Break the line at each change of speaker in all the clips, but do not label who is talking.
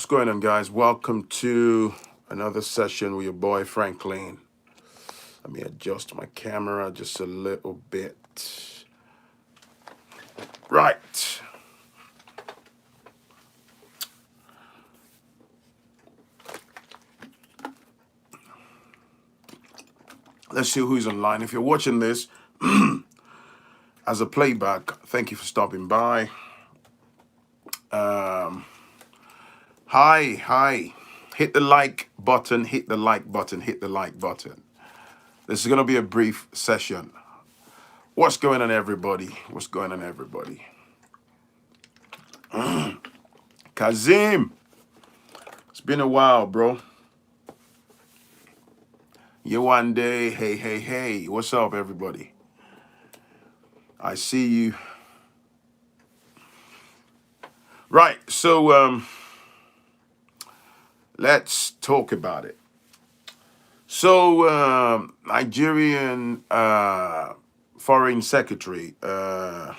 going on, guys? Welcome to another session with your boy Phrankleen. Let me adjust my camera just a little bit. Right. Let's see who's online. If you're watching this as a playback, thank you for stopping by. Hi. Hit the like button, hit the like button, hit the like button. This is going to be a brief session. What's going on, everybody? What's going on, everybody? Kazim, it's been a while, bro. You one day, hey. What's up, everybody? I see you. Right, so let's talk about it. So Nigerian foreign secretary, or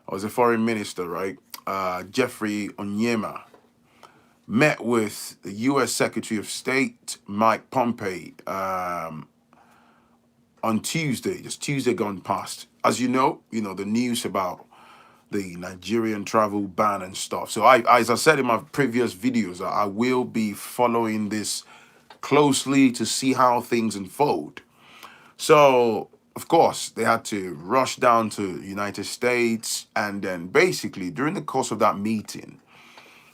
was a foreign minister, right? Geoffrey Onyeama met with the U.S. Secretary of State Mike Pompeo on Tuesday, just Tuesday gone past. As you know, the news about the Nigerian travel ban and stuff. So as I said in my previous videos, I will be following this closely to see how things unfold. So, of course, they had to rush down to the United States, and then basically during the course of that meeting,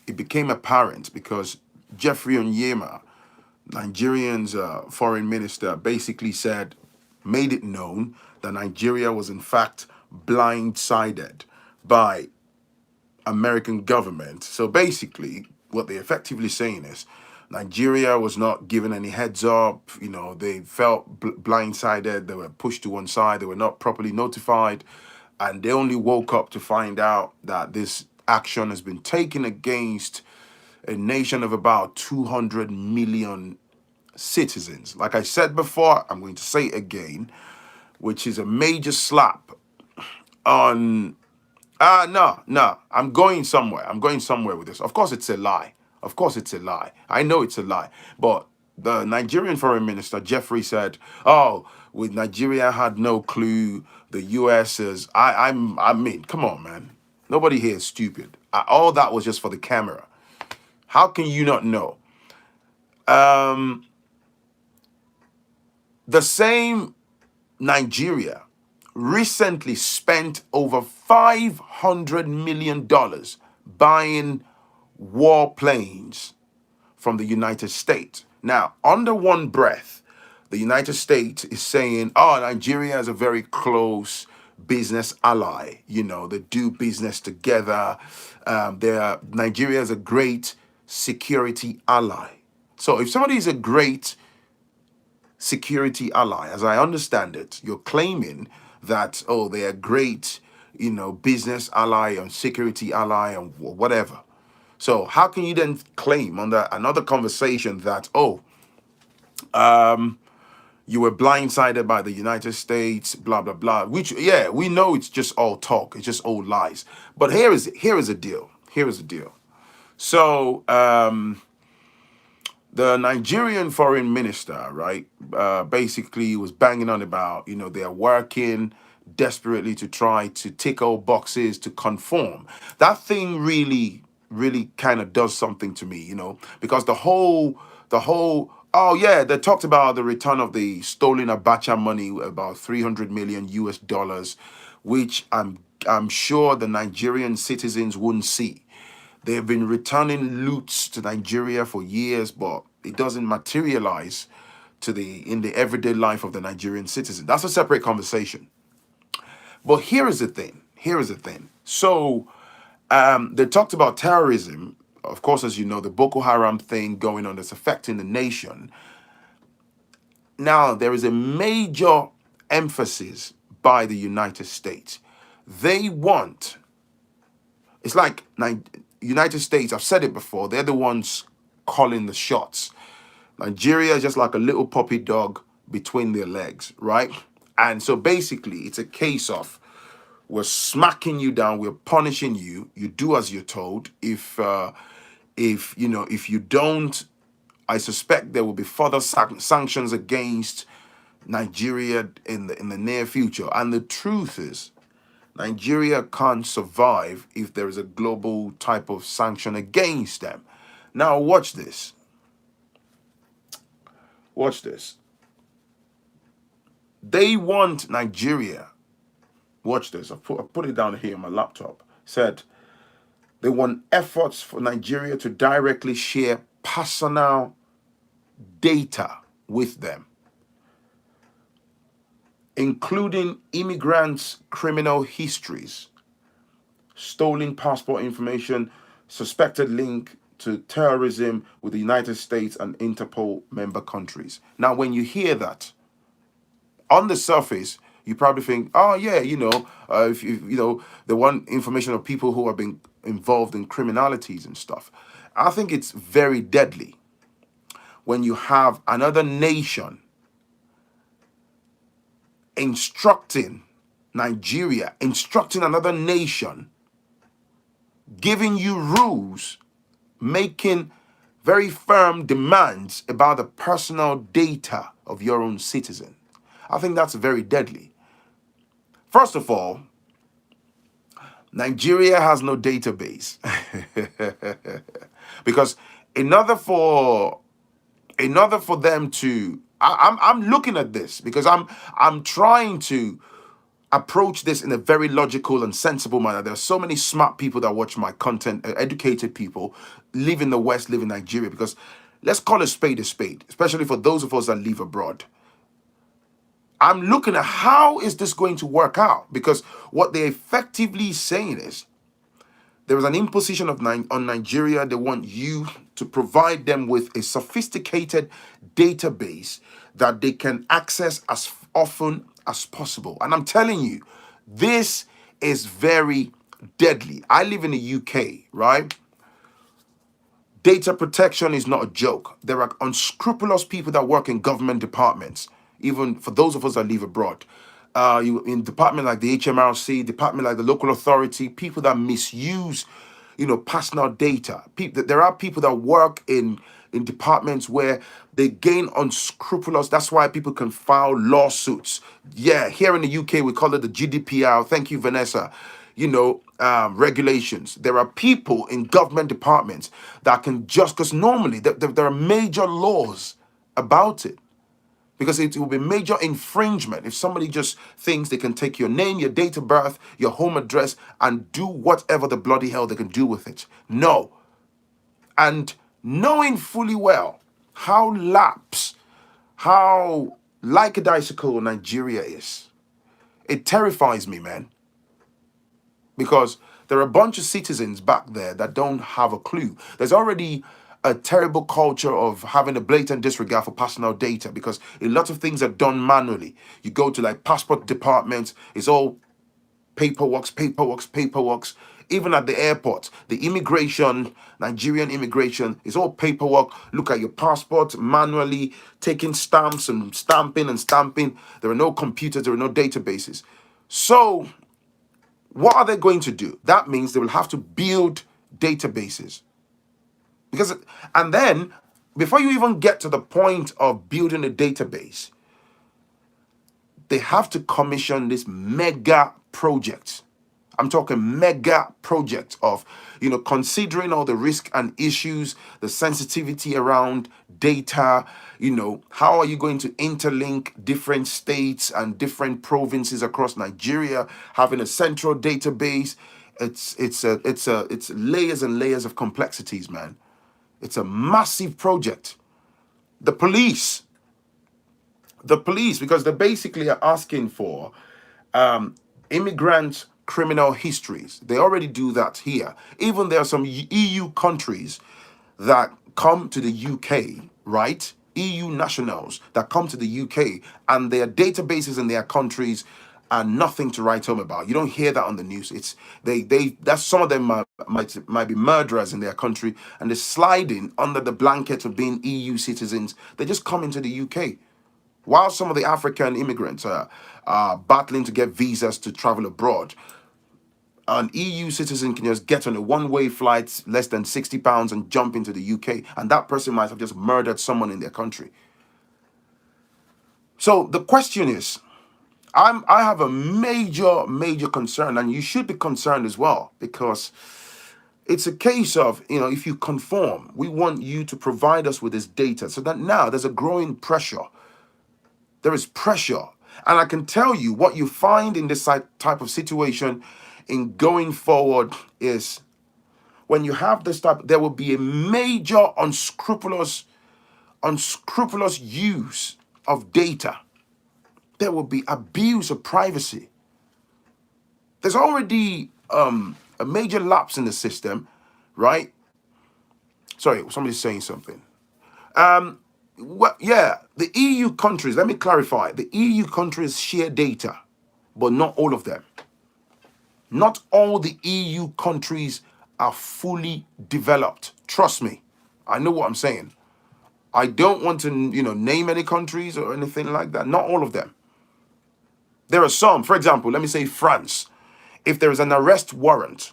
it became apparent because Geoffrey Onyeama, Nigerian's foreign minister, basically made it known that Nigeria was in fact blindsided by American government. So basically, what they're effectively saying is Nigeria was not given any heads up. They felt blindsided. They were pushed to one side. They were not properly notified. And they only woke up to find out that this action has been taken against a nation of about 200 million citizens. Like I said before, I'm going to say it again, which is a major slap on... No. I'm going somewhere. With this. Of course, it's a lie. I know it's a lie. But the Nigerian foreign minister, Geoffrey, said, with Nigeria had no clue. The US is... I mean, come on, man. Nobody here is stupid. All that was just for the camera. How can you not know? The same Nigeria recently spent over $500 million buying war planes from the United States. Now, under one breath, the United States is saying, Nigeria is a very close business ally. They do business together. Nigeria is a great security ally. So if somebody is a great security ally, as I understand it, you're claiming that, they're a great, business ally and security ally and whatever. So how can you then claim under another conversation that, you were blindsided by the United States, blah, blah, blah, which, yeah, we know it's just all talk. It's just all lies. But here is a deal. So, the Nigerian foreign minister, right, basically was banging on about, they are working desperately to try to tick all boxes to conform. That thing really kind of does something to me, because the whole, they talked about the return of the stolen Abacha money, about 300 million US dollars, which I'm sure the Nigerian citizens wouldn't see. They've been returning loots to Nigeria for years, but it doesn't materialize in the everyday life of the Nigerian citizen. That's a separate conversation. But here is the thing. So they talked about terrorism. Of course, as you know, the Boko Haram thing going on that's affecting the nation. Now, there is a major emphasis by the United States. They want... It's like... United States, I've said it before, they're the ones calling the shots. Nigeria is just like a little puppy dog between their legs, right? And so basically, it's a case of we're smacking you down, we're punishing you. You do as you're told. If If if you don't, I suspect there will be further sanctions against Nigeria in the near future. And the truth is, Nigeria can't survive if there is a global type of sanction against them. Now, watch this. Watch this. They want Nigeria. Watch this. I put it down here on my laptop. Said they want efforts for Nigeria to directly share personal data with them, including immigrants' criminal histories, stolen passport information, suspected link to terrorism with the United States and Interpol member countries. Now, when you hear that, on the surface, you probably think, oh yeah, if they want information of people who have been involved in criminalities and stuff. I think it's very deadly when you have another nation instructing Nigeria, instructing another nation, giving you rules, making very firm demands about the personal data of your own citizen. I think that's very deadly. First of all, Nigeria has no database. Because in order for them to, I'm looking at this because I'm trying to approach this in a very logical and sensible manner. There are so many smart people that watch my content, educated people, live in the West, live in Nigeria, because let's call a spade, especially for those of us that live abroad. I'm looking at how is this going to work out, because what they're effectively saying is there is an imposition on Nigeria. They want you to provide them with a sophisticated database that they can access as often as possible. And I'm telling you, this is very deadly. I live in the UK, right? Data protection is not a joke. There are unscrupulous people that work in government departments, even for those of us that live abroad. You in department like the HMRC, department like the local authority, people that misuse, personal data. There are people that work in departments where they gain unscrupulous. That's why people can file lawsuits. Yeah, here in the UK we call it the GDPR. Thank you, Vanessa. Regulations. There are people in government departments that can just, because normally there are major laws about it. Because it will be major infringement if somebody just thinks they can take your name, your date of birth, your home address, and do whatever the bloody hell they can do with it. No. And knowing fully well how lapsed, how lackadaisical Nigeria is, it terrifies me, man. Because there are a bunch of citizens back there that don't have a clue. There's already a terrible culture of having a blatant disregard for personal data, because a lot of things are done manually. You go to like passport departments, it's all paperwork. Even at the airport, the immigration, Nigerian immigration, is all paperwork. Look at your passport manually, taking stamps and stamping. There are no computers, there are no databases. So what are they going to do? That means they will have to build databases. And then, before you even get to the point of building a database, they have to commission this mega project. I'm talking mega project of, considering all the risk and issues, the sensitivity around data, how are you going to interlink different states and different provinces across Nigeria, having a central database. It's layers and layers of complexities, man. It's a massive project. The police, because they basically are asking for immigrant criminal histories. They already do that here. Even there are some EU countries that come to the UK, right? EU nationals that come to the UK, and their databases in their countries are nothing to write home about. You don't hear that on the news. It's that's some of them might be murderers in their country, and they're sliding under the blanket of being EU citizens. They just come into the UK. While some of the African immigrants are battling to get visas to travel abroad, an EU citizen can just get on a one-way flight, less than £60, and jump into the UK, and that person might have just murdered someone in their country. So the question is, I have a major concern, and you should be concerned as well, because it's a case of, if you conform, we want you to provide us with this data, so that now there's a growing pressure. There is pressure. And I can tell you what you find in this type of situation in going forward is, when you have this type, there will be a major unscrupulous use of data. There will be abuse of privacy. There's already a major lapse in the system, right? Sorry, somebody's saying something. Well, yeah, the EU countries, let me clarify. The EU countries share data, but not all of them. Not all the EU countries are fully developed. Trust me. I know what I'm saying. I don't want to, name any countries or anything like that. Not all of them. There are some, for example, let me say France. If there is an arrest warrant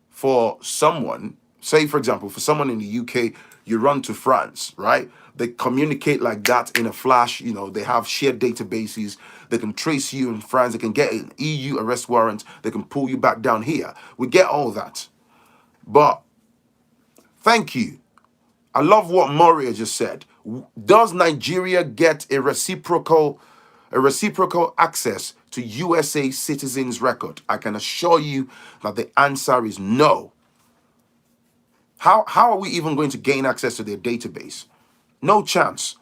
for someone, say, for example, for someone in the UK, you run to France, right? They communicate like that in a flash. They have shared databases. They can trace you in France. They can get an EU arrest warrant. They can pull you back down here. We get all that. But thank you. I love what Moria just said. Does Nigeria get a reciprocal access to USA citizens' record? I can assure you that the answer is no. How are we even going to gain access to their database? No chance.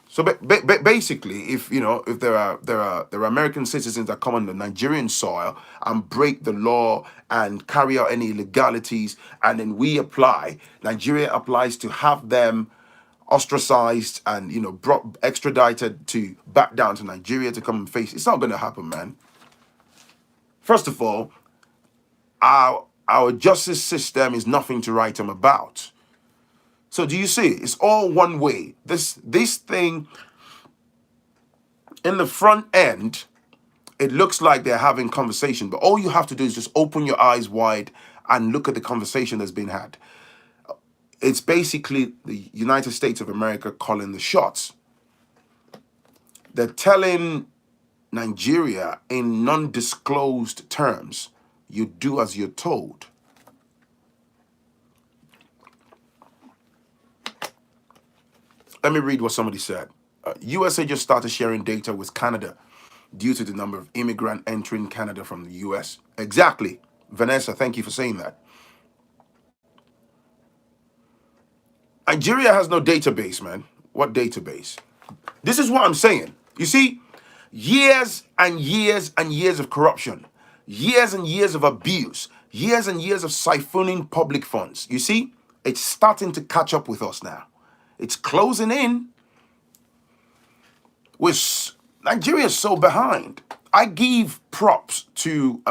So basically, if there are American citizens that come on the Nigerian soil and break the law and carry out any illegalities, and then we apply, Nigeria applies to have them ostracized and brought extradited to back down to Nigeria to come and face. It's not going to happen, man. First of all, our justice system is nothing to write home about. So do you see? It's all one way. This thing in the front end, it looks like they're having conversation, but all you have to do is just open your eyes wide and look at the conversation that's been had. It's basically the United States of America calling the shots. They're telling Nigeria in non-disclosed terms, you do as you're told. Let me read what somebody said. USA just started sharing data with Canada due to the number of immigrants entering Canada from the US. Exactly. Vanessa, thank you for saying that. Nigeria has no database, man. What database? This is what I'm saying. You see, years and years and years of corruption, years and years of abuse, years and years of siphoning public funds. You see, it's starting to catch up with us now. It's closing in. Nigeria is so behind. I give props to,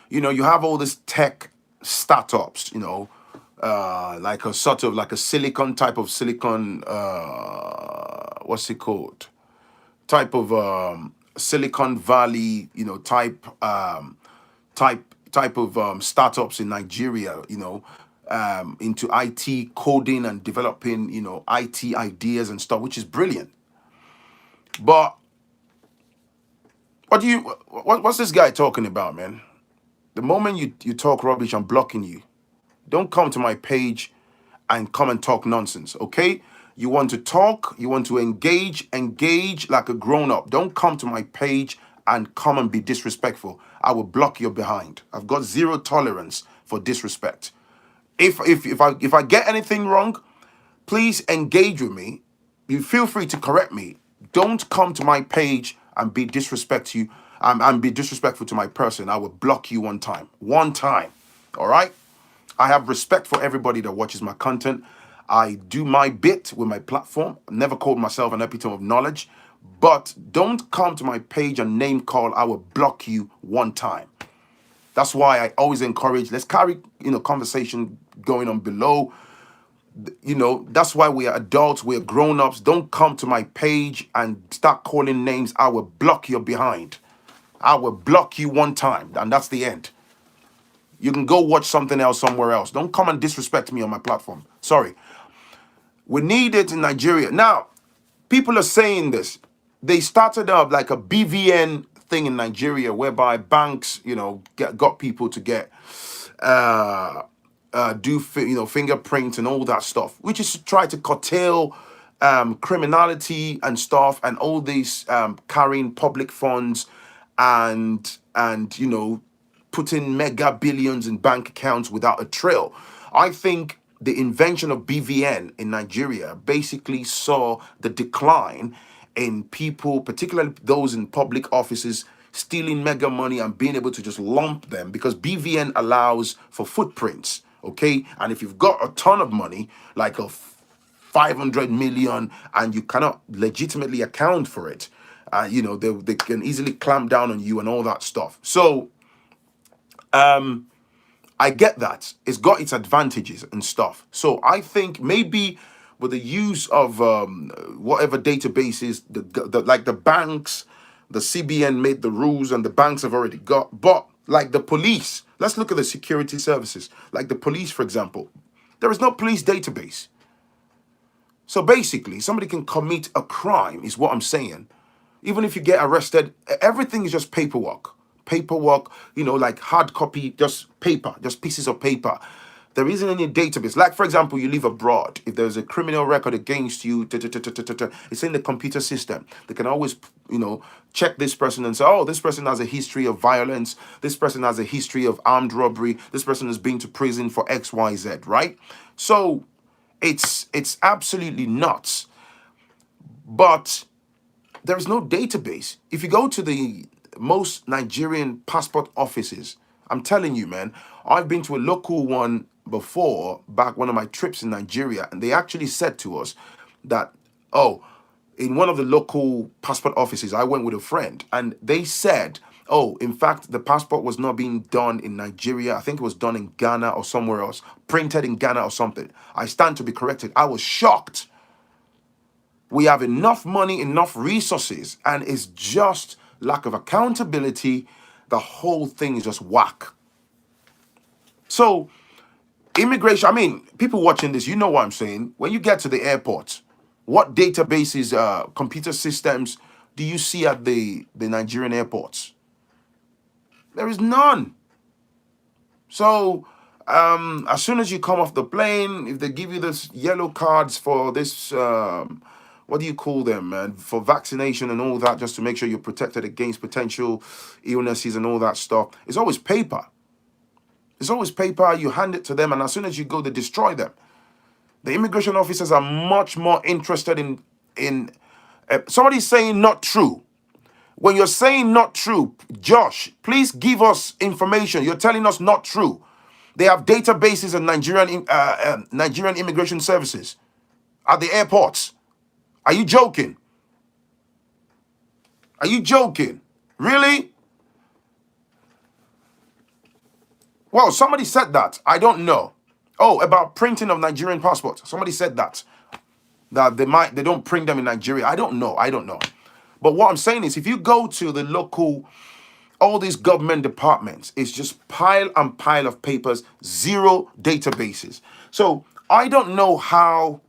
you have all these tech startups, like a sort of like a silicon, what's it called? Type of Silicon Valley, type of startups in Nigeria, into IT coding and developing, IT ideas and stuff, which is brilliant. But what's this guy talking about, man? The moment you talk rubbish, I'm blocking you. Don't come to my page and come and talk nonsense, okay? You want to talk, you want to engage like a grown-up. Don't come to my page and come and be disrespectful. I will block your behind. I've got zero tolerance for disrespect. If I get anything wrong, please engage with me. You feel free to correct me. Don't come to my page and be disrespectful to my person. I will block you one time. One time. All right? I have respect for everybody that watches my content. I do my bit with my platform. I never called myself an epitome of knowledge. But don't come to my page and name call. I will block you one time. That's why I always encourage, let's carry, conversation going on below. That's why we are adults, we're grown-ups. Don't come to my page and start calling names. I will block your behind. I will block you one time, and that's the end. You can go watch something else somewhere else. Don't come and disrespect me on my platform. Sorry. We need it in Nigeria. Now, people are saying this. They started up like a BVN thing in Nigeria whereby banks, got people to get uh fingerprints and all that stuff, which is to try to curtail criminality and stuff, and all these carrying public funds and putting mega billions in bank accounts without a trail. I think the invention of BVN in Nigeria basically saw the decline in people, particularly those in public offices, stealing mega money and being able to just lump them, because BVN allows for footprints. Okay. And if you've got a ton of money, like a 500 million, and you cannot legitimately account for it, they can easily clamp down on you and all that stuff. So I get that. It's got its advantages and stuff. So I think maybe with the use of whatever databases, like the banks, the CBN made the rules and the banks have already got. But like the police, let's look at the security services. Like the police, for example, there is no police database. So basically, somebody can commit a crime, is what I'm saying. Even if you get arrested, everything is just paperwork. Paperwork, like hard copy, just paper, just pieces of paper. There isn't any database. Like, for example, you live abroad. If there's a criminal record against you, it's in the computer system. They can always, check this person and say, oh, this person has a history of violence. This person has a history of armed robbery. This person has been to prison for X, Y, Z, right? So it's absolutely nuts. But there is no database. If you go to the most Nigerian passport offices, I'm telling you, man, I've been to a local one before, back one of my trips in Nigeria, and they actually said to us that, in one of the local passport offices, I went with a friend, and they said, in fact, the passport was not being done in Nigeria. I think it was done in Ghana or somewhere else, printed in Ghana or something. I stand to be corrected. I was shocked. We have enough money, enough resources, and it's just lack of accountability. The whole thing is just whack. So immigration, people watching this, you know what I'm saying. When you get to the airport, what databases, computer systems do you see at the Nigerian airports? There is none. So as soon as you come off the plane, if they give you this yellow cards for this, what do you call them, man? For vaccination and all that, just to make sure you're protected against potential illnesses and all that stuff. It's always paper. It's always paper. You hand it to them, and as soon as you go, they destroy them. The immigration officers are much more interested in somebody's saying not true. When you're saying not true, Josh, please give us information. You're telling us not true. They have databases of Nigerian immigration services at the airports. Are you joking? Are you joking? Really? Well, somebody said that. I don't know. Oh, about printing of Nigerian passports. Somebody said that they don't print them in Nigeria. I don't know. But what I'm saying is, if you go to the local, all these government departments, it's just pile and pile of papers, zero databases. So I don't know how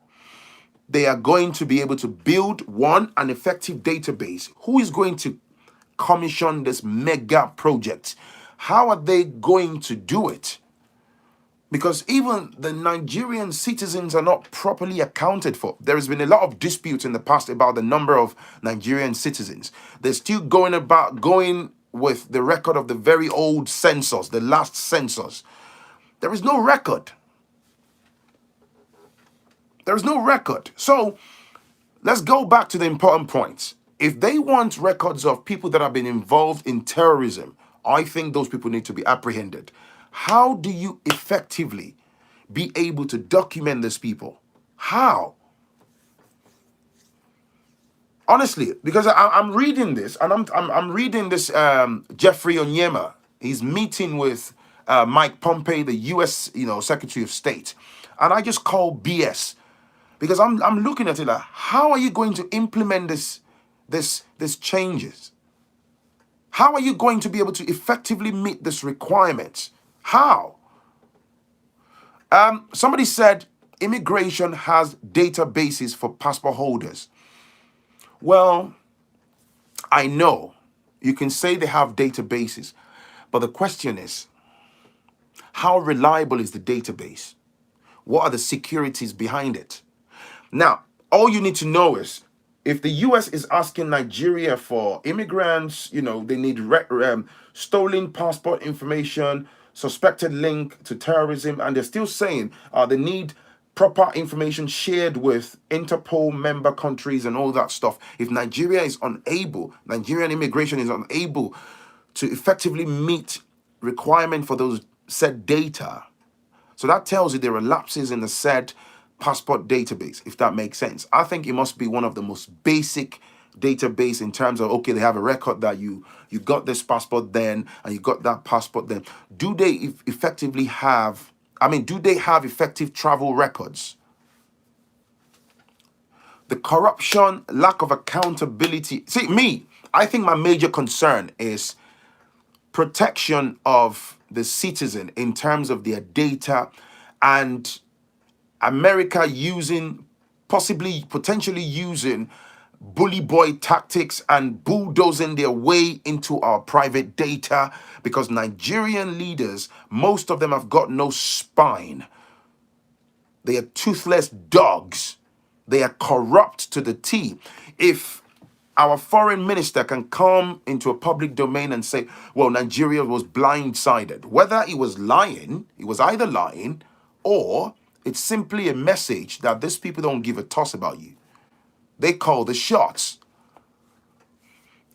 they are going to be able to build an effective database. Who is going to commission this mega project? How are they going to do it? Because even the Nigerian citizens are not properly accounted for. There has been a lot of disputes in the past about the number of Nigerian citizens. They're still going with the record of the very old census, the last census. There is no record. There is no record. So let's go back to the important points. If they want records of people that have been involved in terrorism, I think those people need to be apprehended. How do you effectively be able to document these people? How? Honestly, because I'm reading this, and I'm reading this Geoffrey Onyeama. He's meeting with Mike Pompeo, the U.S. Secretary of State, and I just call BS. Because I'm looking at it like, how are you going to implement this changes? How are you going to be able to effectively meet this requirement? How? Somebody said immigration has databases for passport holders. Well, I know you can say they have databases, but the question is, how reliable is the database? What are the securities behind it? Now, all you need to know is if the US is asking Nigeria for immigrants, they need stolen passport information, suspected link to terrorism, and they're still saying they need proper information shared with Interpol member countries and all that stuff. If Nigerian immigration is unable to effectively meet requirement for those said data, so that tells you there are lapses in the said passport database, if that makes sense. I think it must be one of the most basic database in terms of, okay, they have a record that you got this passport then and you got that passport then. Do they effectively have, do they have effective travel records? The corruption, lack of accountability. See, I think my major concern is protection of the citizen in terms of their data, and America potentially using bully boy tactics and bulldozing their way into our private data, because Nigerian leaders, most of them have got no spine. They are toothless dogs. They are corrupt to the T. If our foreign minister can come into a public domain and say, well, Nigeria was blindsided, whether he was either lying, or it's simply a message that these people don't give a toss about you. They call the shots.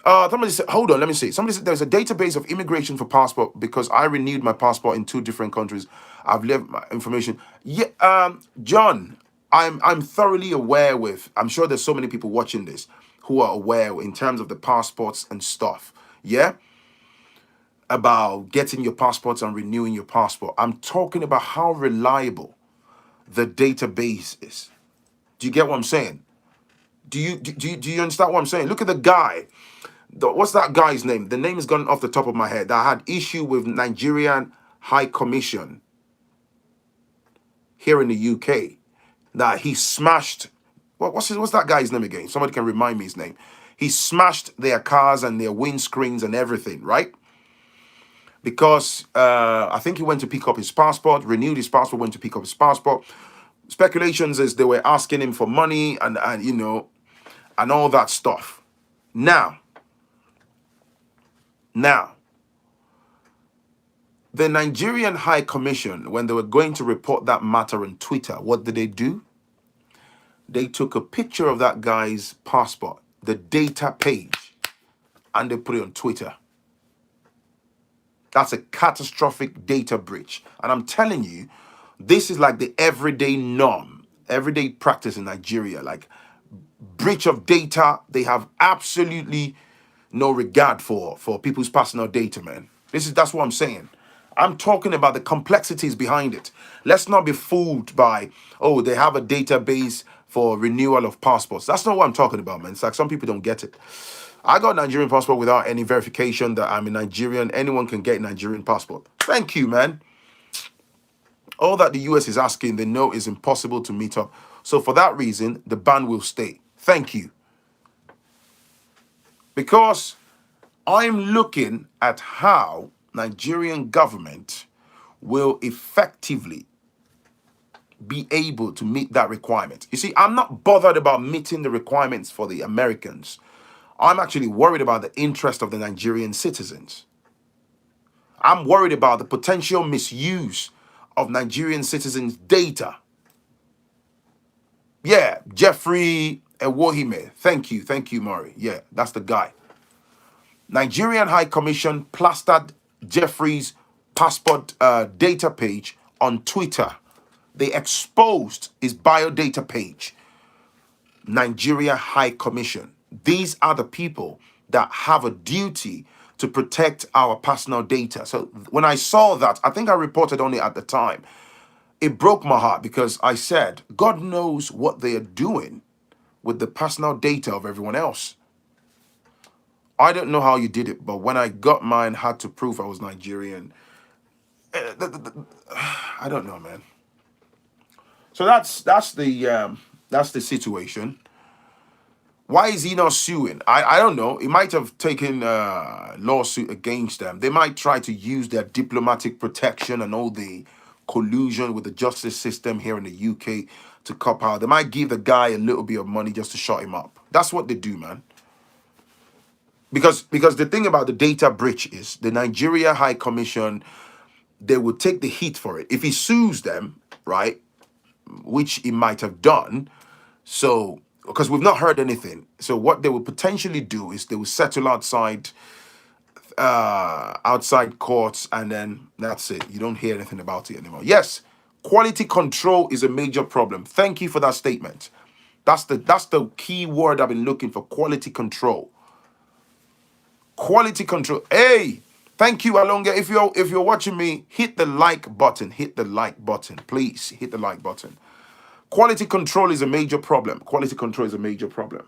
Somebody said, hold on, let me see. Somebody said there's a database of immigration for passport because I renewed my passport in 2 different countries. I've left my information. Yeah, John, I'm thoroughly aware I'm sure there's so many people watching this who are aware in terms of the passports and stuff. Yeah? About getting your passports and renewing your passport. I'm talking about how reliable the database is. Do you get what I'm saying? Do you understand what I'm saying? Look at the guy. What's that guy's name? The name is gone off the top of my head. That had issue with Nigerian High Commission here in the UK. That he smashed. What's that guy's name again? Somebody can remind me his name. He smashed their cars and their windscreens and everything, right? Because I think he went to pick up his passport, renewed his passport, went to pick up his passport. Speculations is they were asking him for money and all that stuff. Now, the Nigerian High Commission, when they were going to report that matter on Twitter, what did they do? They took a picture of that guy's passport, the data page, and they put it on Twitter. That's a catastrophic data breach. And I'm telling you, this is like the everyday norm, everyday practice in Nigeria. Like, breach of data, they have absolutely no regard for people's personal data, man. That's what I'm saying. I'm talking about the complexities behind it. Let's not be fooled by, oh, they have a database for renewal of passports. That's not what I'm talking about, man. It's like some people don't get it. I got a Nigerian passport without any verification that I'm a Nigerian. Anyone can get a Nigerian passport. Thank you, man. All that the US is asking, they know is impossible to meet up. So for that reason, the ban will stay. Thank you. Because I'm looking at how Nigerian government will effectively be able to meet that requirement. You see, I'm not bothered about meeting the requirements for the Americans. I'm actually worried about the interest of the Nigerian citizens. I'm worried about the potential misuse of Nigerian citizens' data. Yeah, Geoffrey Onyeama. Thank you, Murray. Yeah, that's the guy. Nigerian High Commission plastered Geoffrey's passport data page on Twitter. They exposed his biodata page. Nigeria High Commission. These are the people that have a duty to protect our personal data. So when I saw that, I think I reported on it at the time. It broke my heart because I said, God knows what they are doing with the personal data of everyone else. I don't know how you did it, but when I got mine, had to prove I was Nigerian. I don't know, man. So that's the situation. Why is he not suing? I don't know. He might have taken a lawsuit against them. They might try to use their diplomatic protection and all the collusion with the justice system here in the UK to cop out. They might give the guy a little bit of money just to shut him up. That's what they do, man. Because the thing about the data breach is the Nigeria High Commission, they will take the heat for it. If he sues them, right, which he might have done, so because we've not heard anything. So what they will potentially do is they will settle outside courts, and then that's it. You don't hear anything about it anymore. Yes, quality control is a major problem. Thank you for that statement. That's the key word I've been looking for. Quality control. Quality control. Hey, thank you, Alonga. If you're watching me, hit the like button. Hit the like button. Please hit the like button. Quality control is a major problem. Quality control is a major problem.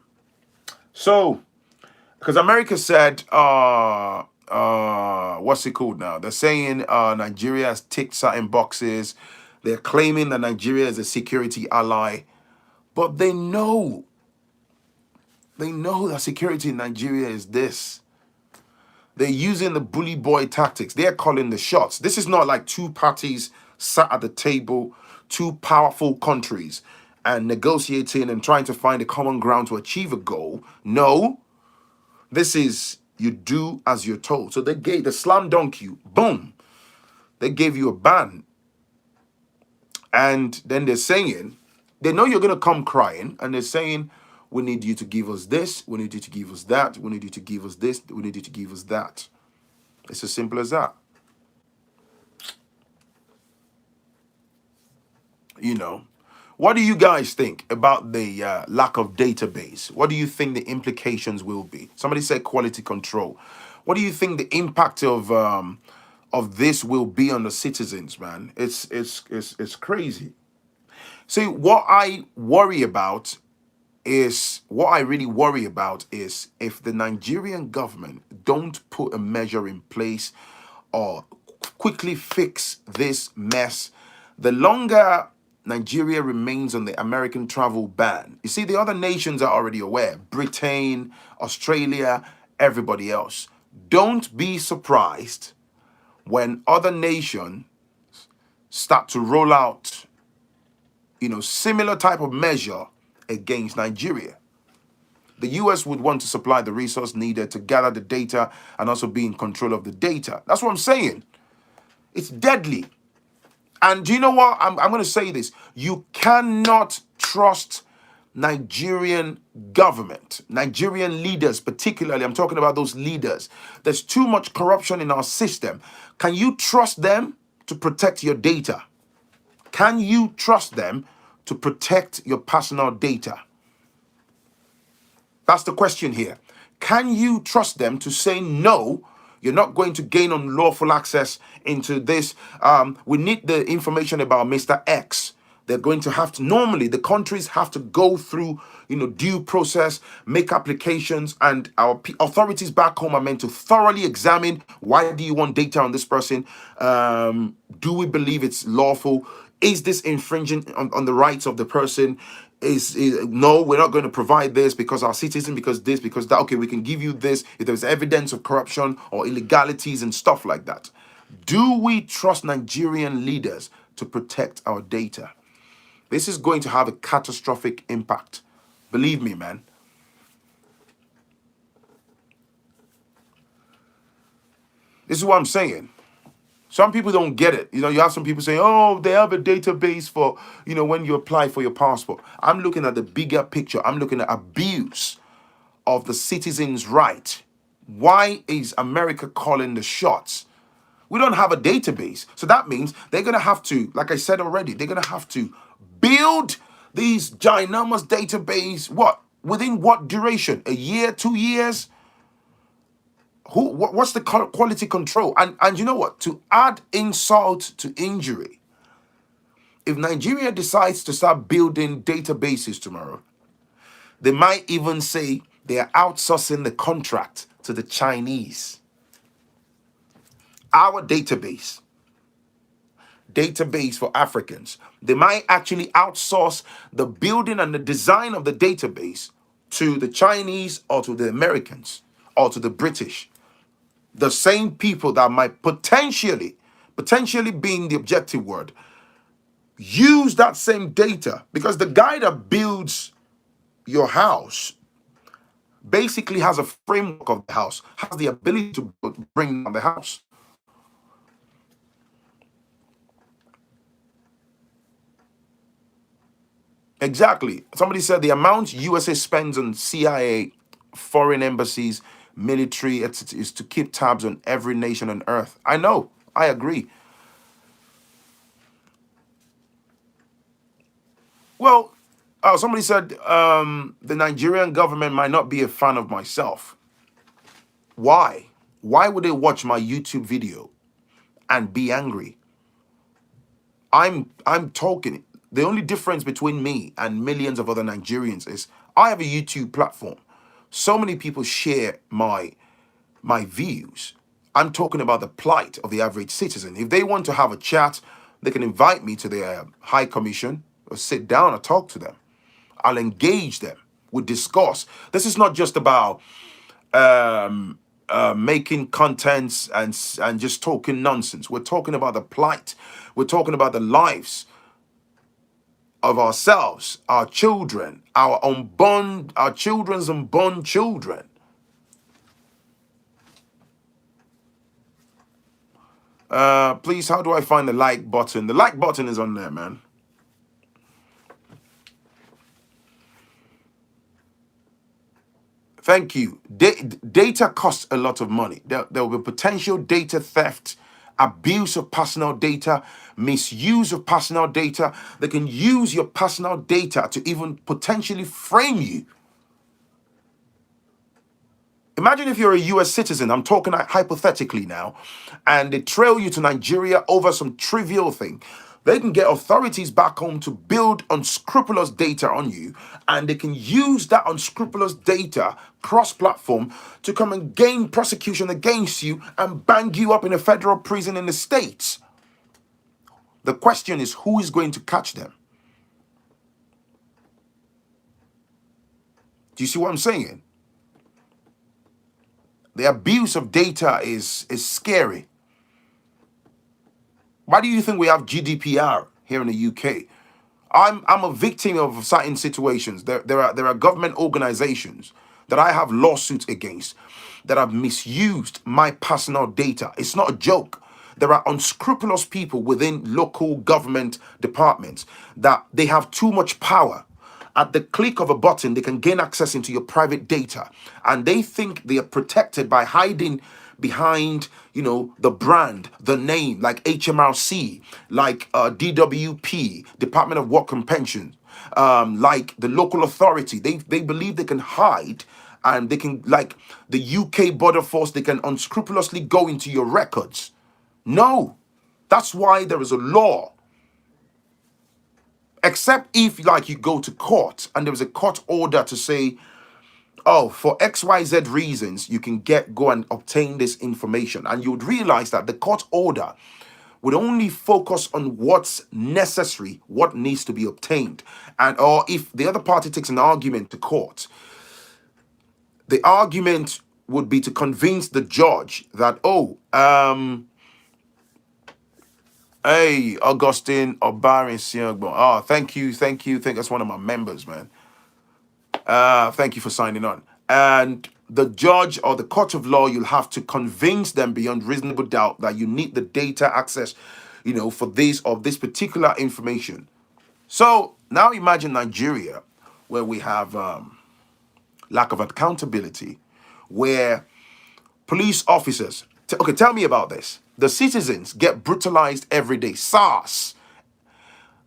So, because America said, what's it called now? They're saying Nigeria has ticked certain boxes. They're claiming that Nigeria is a security ally, but they know that security in Nigeria is this. They're using the bully boy tactics. They're calling the shots. This is not like two parties sat at the table, two powerful countries, and negotiating and trying to find a common ground to achieve a goal. No, this is you do as you're told. So they gave the slam dunk you, boom. They gave you a ban. And then they're saying, they know you're going to come crying, and they're saying, we need you to give us this, we need you to give us that, we need you to give us this, we need you to give us that. It's as simple as that. You know, what do you guys think about the lack of database? What do you think the implications will be? Somebody said quality control. What do you think the impact of this will be on the citizens, man? It's crazy. See, what I really worry about is if the Nigerian government don't put a measure in place or quickly fix this mess, the longer Nigeria remains on the American travel ban. You see, the other nations are already aware. Britain, Australia, everybody else. Don't be surprised when other nations start to roll out, similar type of measure against Nigeria. The US would want to supply the resource needed to gather the data and also be in control of the data. That's what I'm saying. It's deadly. And do you know what? I'm going to say this. You cannot trust Nigerian government, Nigerian leaders particularly. I'm talking about those leaders. There's too much corruption in our system. Can you trust them to protect your data? Can you trust them to protect your personal data? That's the question here. Can you trust them to say no? You're not going to gain unlawful access into this. We need the information about Mr. X. They're going to have to, normally the countries have to go through, due process, make applications, and our authorities back home are meant to thoroughly examine, why do you want data on this person? Do we believe it's lawful? Is this infringing on the rights of the person? No, we're not going to provide this because our citizen, because this, because that. Okay, we can give you this if there's evidence of corruption or illegalities and stuff like that. Do we trust Nigerian leaders to protect our data? This is going to have a catastrophic impact. Believe me, man. This is what I'm saying. Some people don't get it. You have some people saying, oh, they have a database for, when you apply for your passport. I'm looking at the bigger picture. I'm looking at abuse of the citizens' right. Why is America calling the shots? We don't have a database. So that means they're going to have to, like I said already, they're going to have to build these ginormous database. What? Within what duration? A year, 2 years? What's the quality control? And you know what? To add insult to injury, if Nigeria decides to start building databases tomorrow, they might even say They are outsourcing the contract to the Chinese. Our database for Africans, they might actually outsource the building and the design of the database to the Chinese or to the Americans or to the British. The same people that might potentially being the objective word, use that same data, because the guy that builds your house basically has a framework of the house, has the ability to bring down the house. Exactly. Somebody said the amount USA spends on CIA, foreign embassies, military, etc., is to keep tabs on every nation on earth. I know. I agree. Well, somebody said the Nigerian government might not be a fan of myself. Why? Why would they watch my YouTube video and be angry? I'm talking. The only difference between me and millions of other Nigerians is I have a YouTube platform. So many people share my views. I'm talking about the plight of the average citizen. If they want to have a chat, they can invite me to their high commission or sit down and talk to them. I'll engage them. We discuss. This is not just about making contents and just talking nonsense. We're talking about the plight. We're talking about the lives of ourselves, our children, our children's unborn children. Please, how do I find the like button? The like button is on there, man. Thank you. Data costs a lot of money. There will be potential data theft, abuse of personal data, misuse of personal data. They can use your personal data to even potentially frame you. Imagine if you're a US citizen, I'm talking hypothetically now, and they trail you to Nigeria over some trivial thing. They can get authorities back home to build unscrupulous data on you, and they can use that unscrupulous data cross-platform to come and gain prosecution against you and bang you up in a federal prison in the States. The question is, who is going to catch them? Do you see what I'm saying? The abuse of data is scary. Why do you think we have GDPR here in the UK? I'm a victim of certain situations. There are government organizations that I have lawsuits against that have misused my personal data. It's not a joke. There are unscrupulous people within local government departments that they have too much power. At the click of a button, they can gain access into your private data, and they think they are protected by hiding behind, the brand, the name, like HMRC, like DWP, Department of Work and Pensions, like the local authority. They believe they can hide, and they can, like the UK Border Force, they can unscrupulously go into your records. No, that's why there is a law. Except if, like, you go to court and there is a court order to say, oh, for XYZ reasons, you can go and obtain this information. And you would realize that the court order would only focus on what's necessary, what needs to be obtained. And or if the other party takes an argument to court, the argument would be to convince the judge that, hey, Augustine Obarin Siogbo. Oh, thank you. That's one of my members, man. Thank you for signing on. And the judge or the court of law, you'll have to convince them beyond reasonable doubt that you need the data access, for this particular information. So now imagine Nigeria, where we have lack of accountability, where police officers, okay, tell me about this. The citizens get brutalized every day. SARS,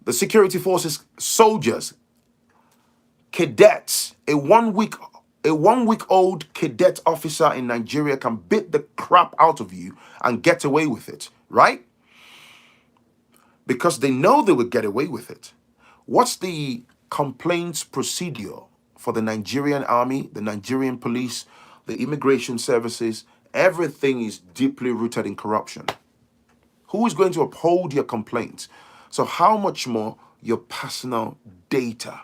the security forces, soldiers, cadets, a one week old cadet officer in Nigeria can beat the crap out of you and get away with it, right? Because they know they will get away with it. What's the complaints procedure for the Nigerian army, the Nigerian police, the immigration services. Everything is deeply rooted in corruption. Who is going to uphold your complaints? So how much more your personal data?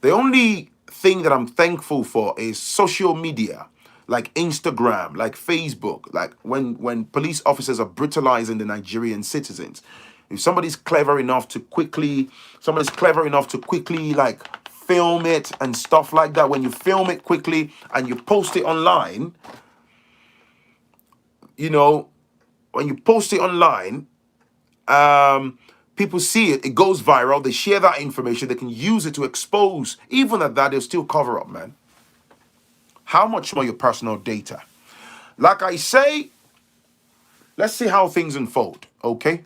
The only thing that I'm thankful for is social media, like Instagram, like Facebook, like when police officers are brutalizing the Nigerian citizens. If somebody's clever enough to quickly like film it and stuff like that, when you film it quickly and you post it online, you know, when you post it online, people see it, it goes viral, they share that information, they can use it to expose. Even at that, they'll still cover up, man. How much more your personal data? Like I say, let's see how things unfold, okay?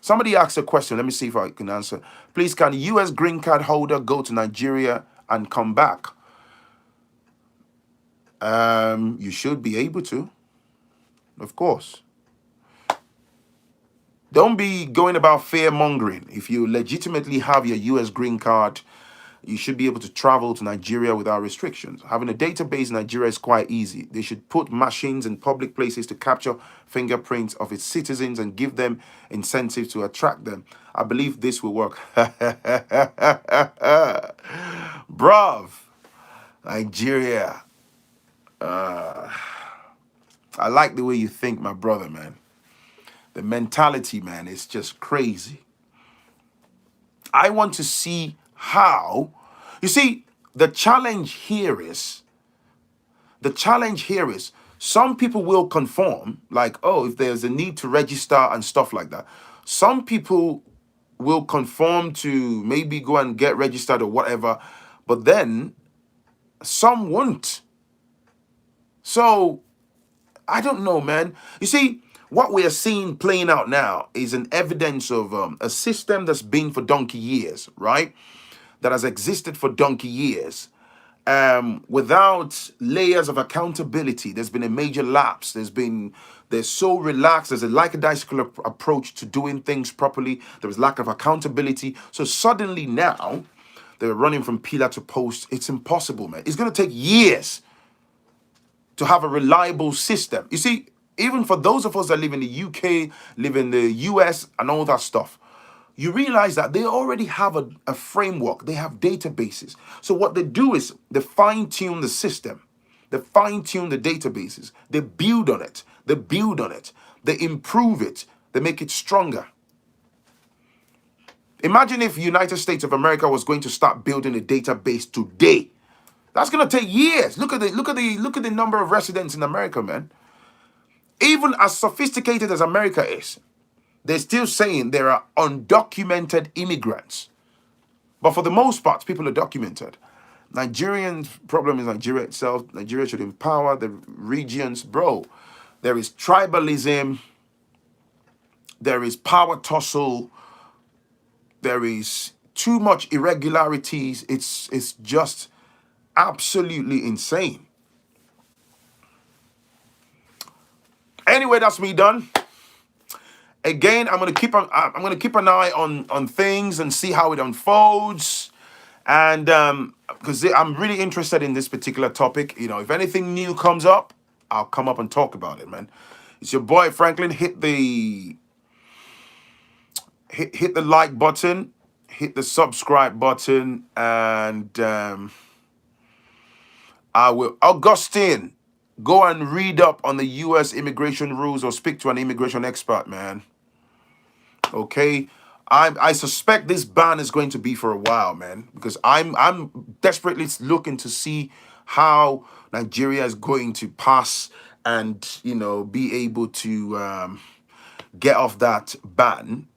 Somebody asked a question. Let me see if I can answer. Please, can a U.S. green card holder go to Nigeria and come back? You should be able to, of course. Don't be going about fear mongering. If you legitimately have your U.S. green card, you should be able to travel to Nigeria without restrictions. Having a database in Nigeria is quite easy. They should put machines in public places to capture fingerprints of its citizens and give them incentives to attract them. I believe this will work. Bruv, Nigeria. I like the way you think, my brother, man. The mentality, man, is just crazy. I want to see how, you see, the challenge here is some people will conform, like, oh, if there's a need to register and stuff like that. Some people will conform to maybe go and get registered or whatever, but then some won't. So, I don't know, man. You see, what we are seeing playing out now is an evidence of a system that's been for donkey years, right? That has existed for donkey years. Without layers of accountability, there's been a major lapse. They're so relaxed. There's a lackadaisical approach to doing things properly. There is lack of accountability. So suddenly now, they're running from pillar to post. It's impossible, man. It's going to take years to have a reliable system. You see, even for those of us that live in the UK, live in the US and all that stuff, you realize that they already have a framework. They have databases. So what they do is they fine-tune the system. They fine-tune the databases. They build on it. They build on it. They improve it. They make it stronger. Imagine if United States of America was going to start building a database today. That's going to take years. Look at the number of residents in America, man. Even as sophisticated as America is, they're still saying there are undocumented immigrants. But for the most part, people are documented. Nigerian problem is Nigeria itself. Nigeria should empower the regions. Bro, there is tribalism. There is power tussle. There is too much irregularities. It's just absolutely insane. Anyway, that's me done. Again, I'm gonna keep an eye on things and see how it unfolds, and because I'm really interested in this particular topic. You know, if anything new comes up, I'll come up and talk about it, man. It's your boy Phrankleen. Hit the like button, hit the subscribe button, and I will. Augustine, go and read up on the U.S. immigration rules or speak to an immigration expert, man. Okay, I suspect this ban is going to be for a while, man, because I'm desperately looking to see how Nigeria is going to pass and, you know, be able to get off that ban,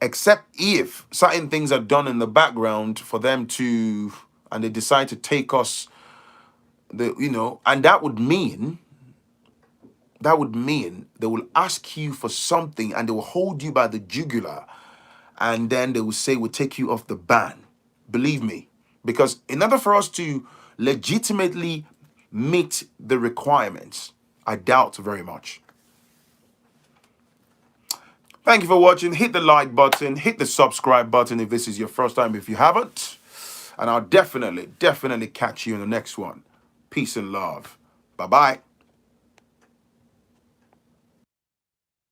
except if certain things are done in the background for them to, and they decide to take us, and that would mean they will ask you for something and they will hold you by the jugular, and then they will say, we'll take you off the ban. Believe me, because in order for us to legitimately meet the requirements, I doubt very much. Thank you for watching. Hit the like button, hit the subscribe button if this is your first time, if you haven't. And I'll definitely catch you in the next one. Peace and love. Bye-bye.